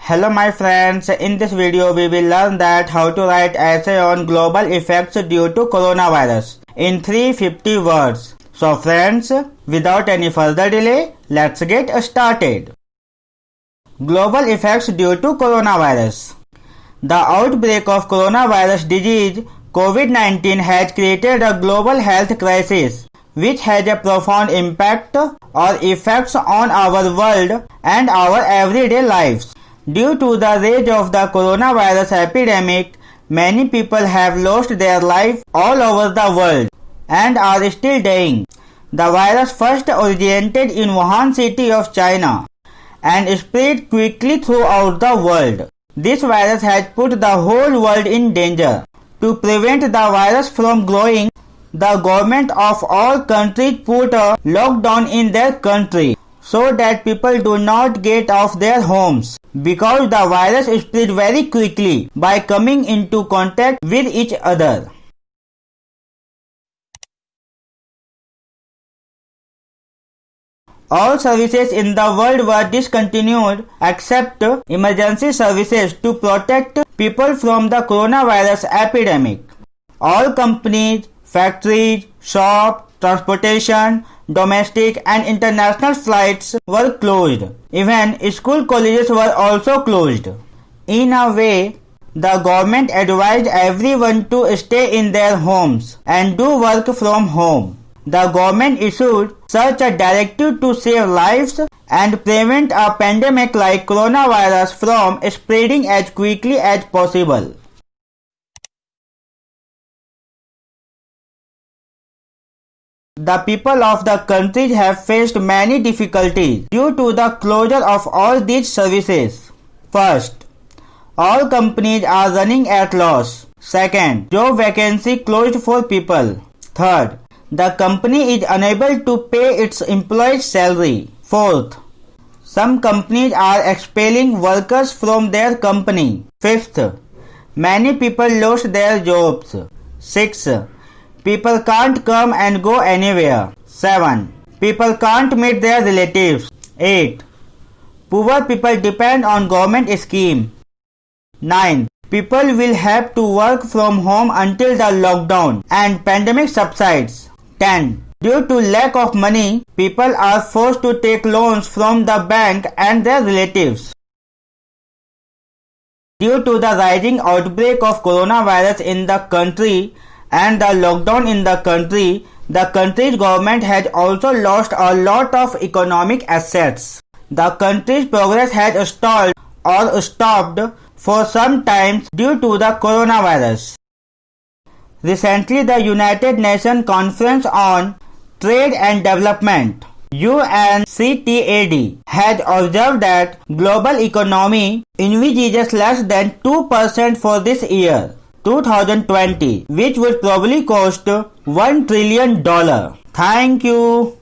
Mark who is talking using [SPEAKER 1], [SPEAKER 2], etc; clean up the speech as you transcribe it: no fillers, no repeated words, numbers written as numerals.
[SPEAKER 1] Hello my friends, in this video we will learn that how to write essay on global effects due to coronavirus in 350 words. So friends, without any further delay, let's get started. Global effects due to coronavirus. The outbreak of coronavirus disease COVID-19 has created a global health crisis which has a profound impact or effects on our world and our everyday lives. Due to the rage of the coronavirus epidemic, many people have lost their life all over the world and are still dying. The virus first originated in Wuhan city of China and spread quickly throughout the world. This virus has put the whole world in danger. To prevent the virus from growing, the government of all countries put a lockdown in their country so that people do not get off their homes, because the virus spread very quickly by coming into contact with each other. All services in the world were discontinued except emergency services to protect people from the coronavirus epidemic. All companies, factories, shops, transportation, domestic and international flights were closed. Even school colleges were also closed. In a way, the government advised everyone to stay in their homes and do work from home. The government issued such a directive to save lives and prevent a pandemic like coronavirus from spreading as quickly as possible. The people of the countries have faced many difficulties due to the closure of all these services. First, all companies are running at loss. Second, job vacancy closed for people. Third, the company is unable to pay its employees' salary. Fourth, some companies are expelling workers from their company. Fifth, many people lost their jobs. Sixth, people can't come and go anywhere. 7. People can't meet their relatives. 8. Poor people depend on government scheme. 9. People will have to work from home until the lockdown and pandemic subsides. 10. Due to lack of money, people are forced to take loans from the bank and their relatives. Due to the rising outbreak of coronavirus in the country and the lockdown in the country's government has also lost a lot of economic assets. The country's progress has stalled or stopped for some time due to the coronavirus. Recently, the United Nations Conference on Trade and Development UNCTAD has observed that global economy envisages less than 2% for this year 2020, which would probably cost $1 trillion. Thank you.